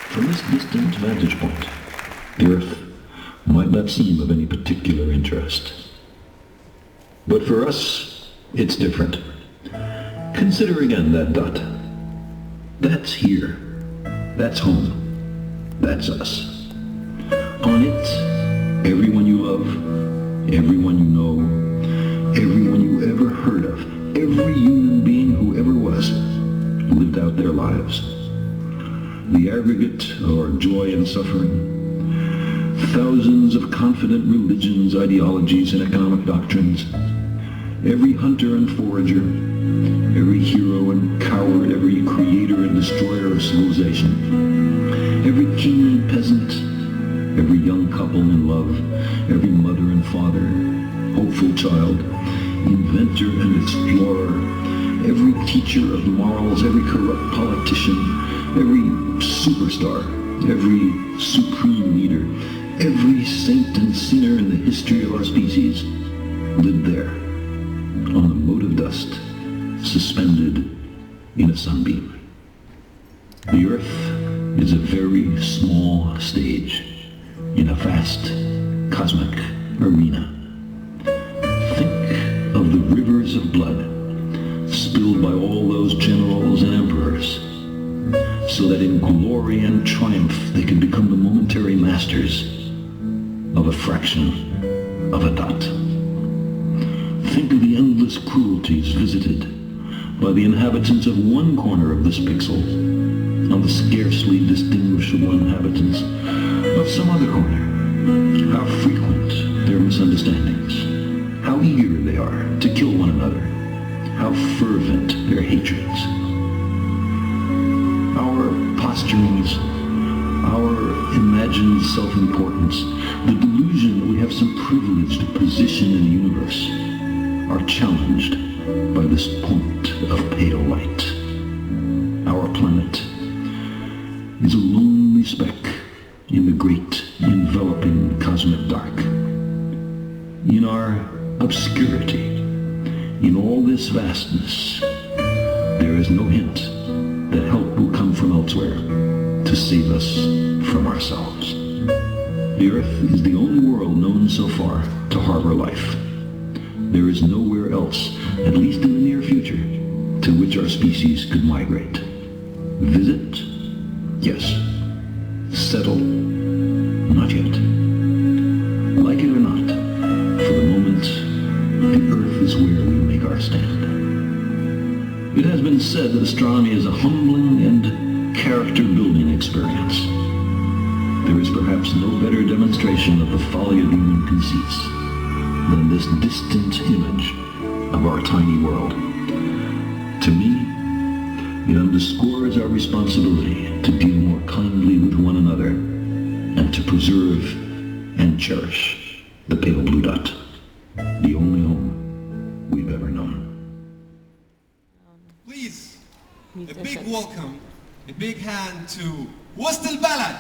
From this distant vantage point, the Earth might not seem of any particular interest. But for us, it's different. Consider again that dot. That's here. That's home. That's us. On it, everyone you love, everyone you know, everyone you ever heard of, every human being who ever was, lived out their lives. The aggregate of our joy and suffering, thousands of confident religions, ideologies, and economic doctrines, every hunter and forager, every hero and coward, every creator and destroyer of civilization, every king and peasant, every young couple in love, every mother and father, hopeful child, inventor and explorer, every teacher of morals, every corrupt politician, every superstar, every supreme leader, every saint and sinner in the history of our species lived there, on a mote of dust, suspended in a sunbeam. The Earth is a very small stage in a vast cosmic arena. Think of the rivers of blood spilled by all those generals and emperors, so that in glory and triumph they could become the momentary masters of a fraction of a dot. Think of the endless cruelties visited by the inhabitants of one corner of this pixel on the scarcely distinguishable inhabitants of some other corner. How frequent their misunderstandings, how eager they are to kill one another, how fervent their hatreds. Our posturings, our imagined self-importance, the delusion that we have some privileged position in the universe, are challenged by this point of pale light. Our planet is a lonely speck in the great enveloping cosmic dark. In our obscurity, in all this vastness, there is no hint that help will come from elsewhere to save us from ourselves. The Earth is the only world known so far to harbor life. There is nowhere else, at least in the near future, to which our species could migrate. Visit? Yes. Settle? Not yet. Like it or not, for the moment, the Earth is where we make our stand. It has been said that astronomy is a humbling and character-building experience. There is perhaps no better demonstration of the folly of human conceits than this distant image of our tiny world. To me, it underscores our responsibility to deal more kindly with one another and to preserve and cherish the pale blue dot, the only home we've ever known. Please, a big welcome, a big hand to وسط البلد.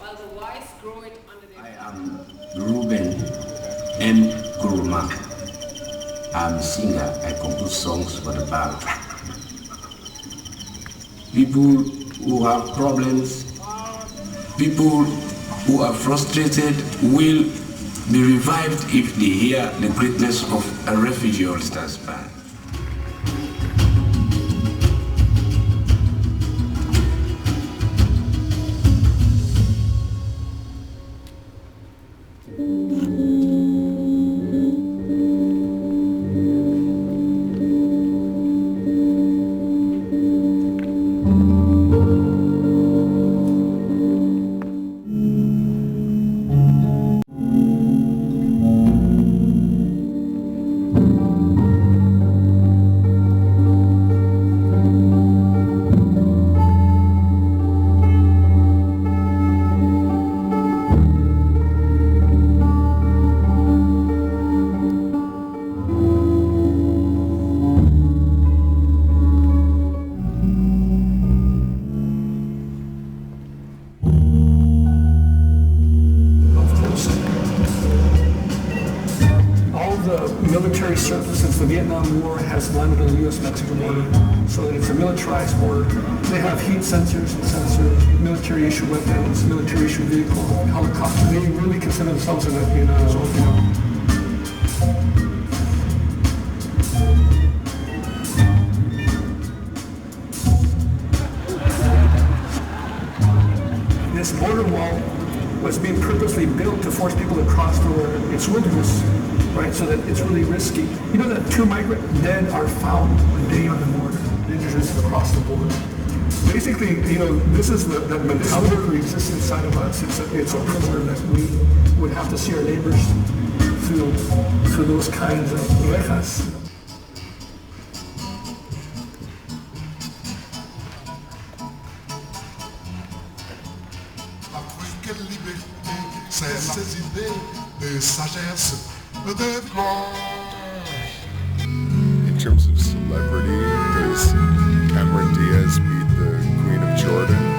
while the wise grow it under their I am Ruben M. Kuruma. I'm a singer. I compose songs for the band. People who have problems, people who are frustrated will be revived if they hear the greatness of a refugee all-stars band. Military surface since the Vietnam War has landed on the U.S.-Mexico border, so that it's a militarized border. They have heat sensors and sensors, military-issue weapons, military-issue vehicles, helicopters. They really consider themselves in a This border wall was being purposely built to force people to cross where it's wilderness, right? So that it's really risky. You know that 2 migrant dead are found a day on the border. They just across the border. Basically, you know, this is that mentality that exists inside of us. It's a prisoner that we would have to see our neighbors through those kinds of rejas. Quelle liberté, ces idées de sagesse, In terms of celebrity, does Cameron Diaz beat the Queen of Jordan?